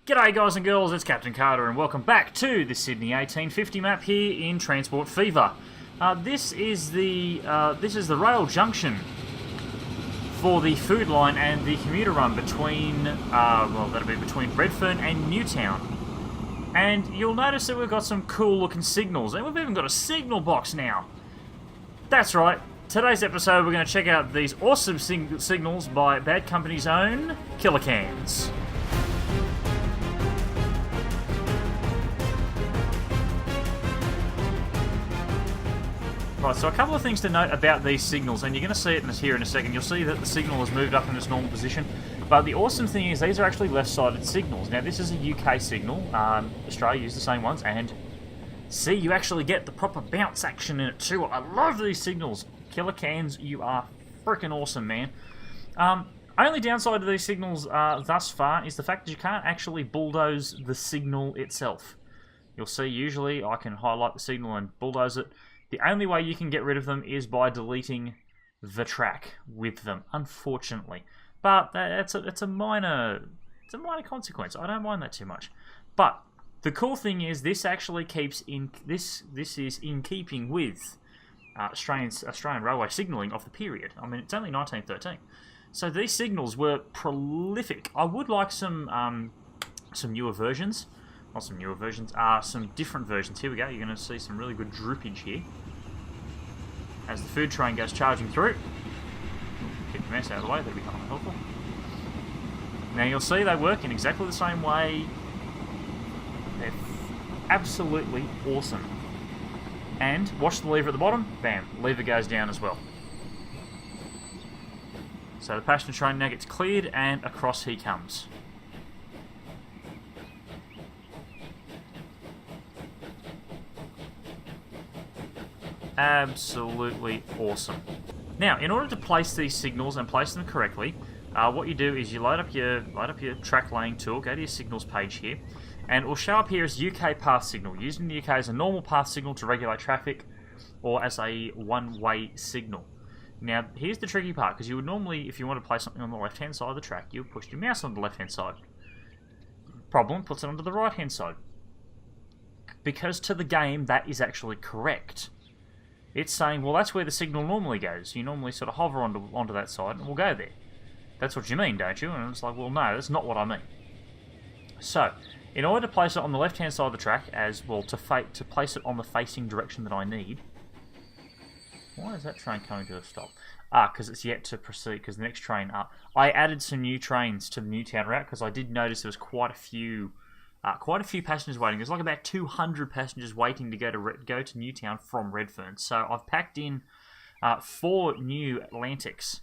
G'day guys and girls, it's CaptainKarta and welcome back to the Sydney 1850 map here in Transport Fever. This is the rail junction for the food line and the commuter run between, that'll be between Redfern and Newtown. And you'll notice that we've got some cool looking signals, and we've even got a signal box now. That's right, today's episode we're going to check out these awesome signals by Bad Company's own Killer Cans. Right, so a couple of things to note about these signals, and you're going to see it here in a second. You'll see that the signal has moved up in its normal position, but the awesome thing is these are actually left-sided signals. Now, this is a UK signal. Australia used the same ones, and see, you actually get the proper bounce action in it too. I love these signals. Killer Cans, you are freaking awesome, man. Only downside to these signals thus far is the fact that you can't actually bulldoze the signal itself. You'll see, usually I can highlight the signal and bulldoze it. The only way you can get rid of them is by deleting the track with them, unfortunately. But it's a minor consequence. I don't mind that too much. But the cool thing is this actually keeps in this is in keeping with Australian railway signalling of the period. I mean, it's only 1913, so these signals were prolific. I would like some newer versions. Not some newer versions, some different versions. Here we go. You're going to see some really good droopage here as the food train goes charging through. Keep the mess out of the way, that'll be kind of helpful. Now you'll see they work in exactly the same way. They're absolutely awesome. And watch the lever at the bottom. Bam, lever goes down as well. So the passenger train now gets cleared and across he comes. Absolutely awesome. Now, in order to place these signals and place them correctly, what you do is you load up your track laying tool, go to your signals page here, and it will show up here as UK path signal, used in the UK as a normal path signal to regulate traffic, or as a one-way signal. Now, here's the tricky part, because you would normally, if you want to place something on the left-hand side of the track, you would push your mouse on the left-hand side. Problem, puts it onto the right-hand side. Because to the game, that is actually correct. It's saying, well, that's where the signal normally goes. You normally sort of hover onto that side and we'll go there. That's what you mean, don't you? And it's like, well, no, that's not what I mean. So, in order to place it on the left-hand side of the track, as well, to place it on the facing direction that I need. Why is that train coming to a stop? Because it's yet to proceed, because the next train up. I added some new trains to the Newtown route, because I did notice there was quite a few passengers waiting. There's like about 200 passengers waiting to go to Newtown from Redfern. So I've packed in 4 new Atlantics.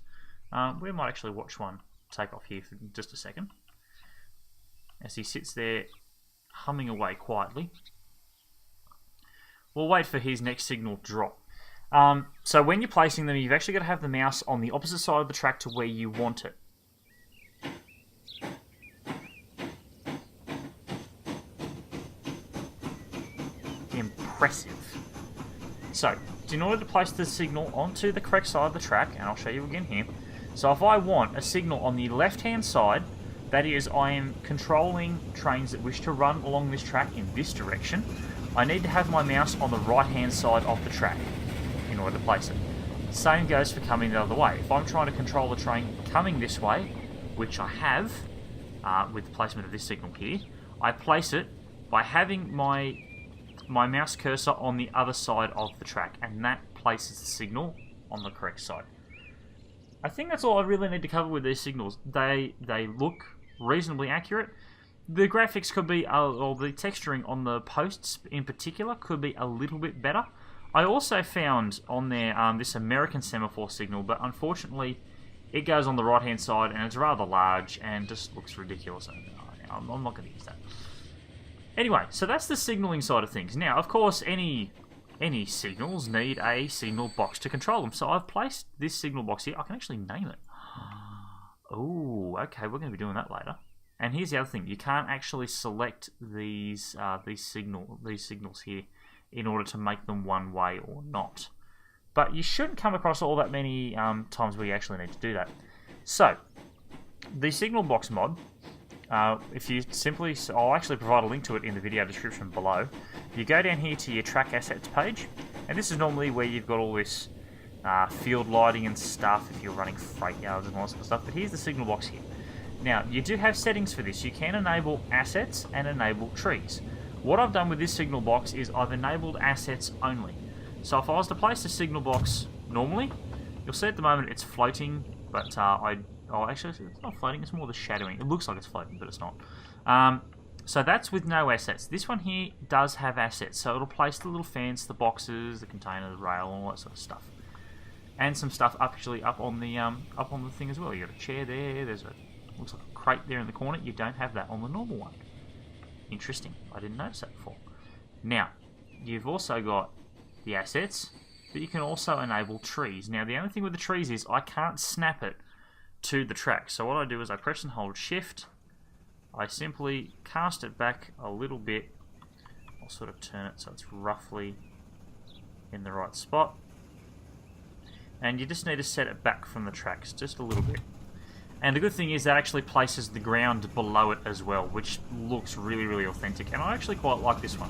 We might actually watch one take off here for just a second, as he sits there humming away quietly. We'll wait for his next signal to drop. So when you're placing them, you've actually got to have the mouse on the opposite side of the track to where you want it. Impressive. So, in order to place the signal onto the correct side of the track, and I'll show you again here. So if I want a signal on the left-hand side, that is, I am controlling trains that wish to run along this track in this direction, I need to have my mouse on the right-hand side of the track in order to place it. Same goes for coming the other way. If I'm trying to control the train coming this way, which I have with the placement of this signal here, I place it by having my mouse cursor on the other side of the track, and that places the signal on the correct side. I think that's all I really need to cover with these signals. They look reasonably accurate. The graphics could be, or the texturing on the posts in particular, could be a little bit better. I also found on there this American semaphore signal, but unfortunately it goes on the right hand side and it's rather large and just looks ridiculous. I'm not going to use that. Anyway, so that's the signaling side of things. Now, of course, any signals need a signal box to control them. So I've placed this signal box here. I can actually name it. Oh, okay, we're going to be doing that later. And here's the other thing: you can't actually select these signals here in order to make them one way or not. But you shouldn't come across all that many times where you actually need to do that. So, the signal box mod if you simply, I'll actually provide a link to it in the video description below. You go down here to your track assets page, and this is normally where you've got all this field lighting and stuff if you're running freight yards and all that sort of stuff, but here's the signal box here. Now, you do have settings for this. You can enable assets and enable trees. What I've done with this signal box is I've enabled assets only. So if I was to place the signal box normally, you'll see at the moment it's floating, but actually it's not floating, it's more the shadowing. It looks like it's floating, but it's not. So that's with no assets. This one here does have assets, so it'll place the little fans, the boxes, the container, the rail, all that sort of stuff. And some stuff up on the thing as well. You got a chair there, there's looks like a crate there in the corner. You don't have that on the normal one. Interesting. I didn't notice that before. Now, you've also got the assets, but you can also enable trees. Now, the only thing with the trees is I can't snap it to the track. So what I do is I press and hold shift. I simply cast it back a little bit. I'll sort of turn it so it's roughly in the right spot. And you just need to set it back from the tracks just a little bit. And the good thing is that actually places the ground below it as well, which looks really, really authentic. And I actually quite like this one.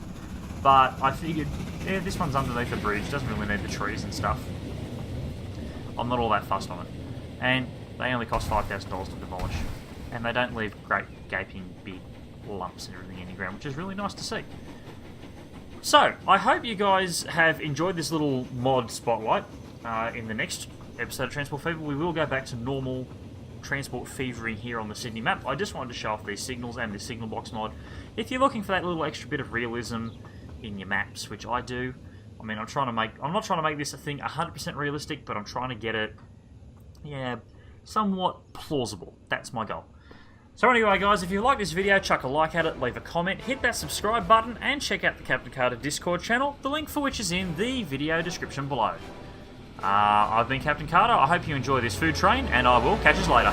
But I figured, yeah, this one's underneath the bridge, doesn't really need the trees and stuff. I'm not all that fussed on it. And they only cost $5,000 to demolish. And they don't leave great gaping big lumps and everything in the ground, which is really nice to see. So, I hope you guys have enjoyed this little mod spotlight. In the next episode of Transport Fever, we will go back to normal transport fevering here on the Sydney map. I just wanted to show off these signals and this signal box mod. If you're looking for that little extra bit of realism in your maps, which I do, I mean, I'm not trying to make this a thing 100% realistic, but I'm trying to get it, yeah, somewhat plausible. That's my goal. So anyway, guys, if you like this video, chuck a like at it, leave a comment, hit that subscribe button, and check out the CaptainKarta Discord channel, the link for which is in the video description below. I've been CaptainKarta. I hope you enjoy this food train, and I will catch you later.